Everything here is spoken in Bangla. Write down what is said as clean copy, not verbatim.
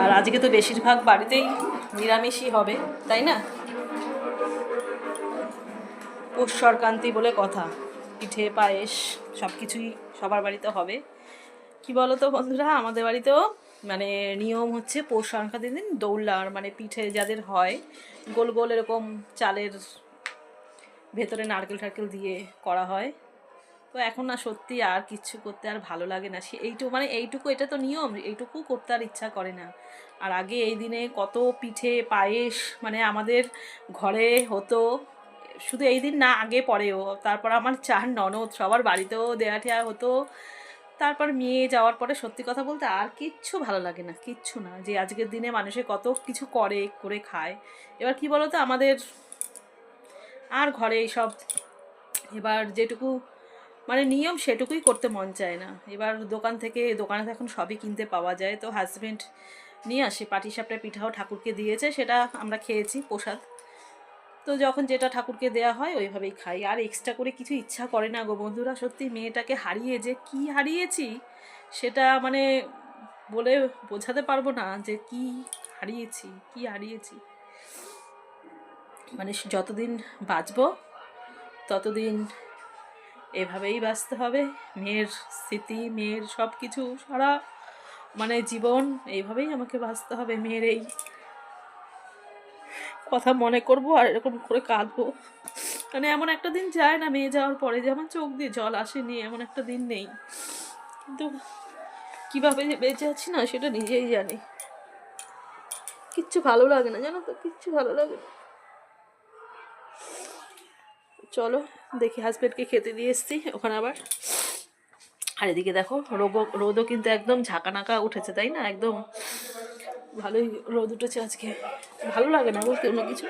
আর আজকে তো বেশিরভাগ বাড়িতেই নিরামিষই হবে, তাই না? পৌষ সংক্রান্তি বলে কথা, পিঠে পায়েস সব কিছুই সবার বাড়িতে হবে। কি বলো তো বন্ধুরা, আমাদের বাড়িতেও মানে নিয়ম হচ্ছে পৌষ সংক্রান্তির দিন দৌড়ার মানে পিঠে যাদের হয় গোল গোল এরকম চালের ভেতরে নারকেল টারকেল দিয়ে করা হয়। তো এখন না সত্যি আর কিচ্ছু করতে আর ভালো লাগে না, সে এইটুকু মানে এইটুকু, এটা তো নিয়ম, এইটুকু করতে আর ইচ্ছা করে না। আর আগে এই দিনে কত পিঠে পায়েস মানে আমাদের ঘরে হতো, শুধু এই দিন না আগে পরেও। তারপর আমার 4 ননদ সবার বাড়িতেও দেয়া ঠেয়া হতো। তারপর মেয়ে যাওয়ার পরে সত্যি কথা বলতে আর কিচ্ছু ভালো লাগে না, কিচ্ছু না। যে আজকের দিনে মানুষে কত কিছু করে খায়। এবার কি বলো তো, আমাদের আর ঘরে এইসব এবার যেটুকু মানে নিয়ম সেটুকুই করতে মন চায় না। এবার দোকানে তো এখন সবই কিনতে পাওয়া যায়, তো হাজব্যান্ড নিয়ে আসে পাটিসাপটা পিঠাও ঠাকুরকে দিয়েছে, সেটা আমরা খেয়েছি প্রসাদ। তো যখন যেটা ঠাকুরকে দেয়া হয় ওইভাবেই খাই, আর এক্সট্রা করে কিছু ইচ্ছা করে না গো বন্ধুরা। সত্যি মেয়েটাকে হারিয়ে যে কি হারিয়েছি সেটা মানে বলে বোঝাতে পারবো না যে কি হারিয়েছি। মানে যতদিন বাঁচবো ততদিন এভাবেই বাঁচতে হবে। মেয়ের স্মৃতি, মেয়ের সব কিছু সারা মানে জীবন এইভাবেই আমাকে বাঁচতে হবে। মেয়ের এই কথা মনে করবো আর এরকম করে কাঁদবো। মানে এমন একটা দিন যায় না মেয়ে যাওয়ার পরে যে আমার চোখ দিয়ে জল আসেনি, এমন একটা দিন নেই। কিন্তু কীভাবে যে বেঁচে আছি না সেটা নিজেই জানি। কিচ্ছু ভালো লাগে না, জানো তো, কিচ্ছু ভালো লাগে না। চলো দেখি, হাজব্যান্ডকে খেতে দিয়ে এসছি ওখানে আবার। আর এদিকে দেখো রোদও কিন্তু একদম ঝাঁকানাকা উঠেছে, তাই না? একদম ভালোই রোদ উঠেছে আজকে। ভালো লাগে না বলতে কোনো কিছু।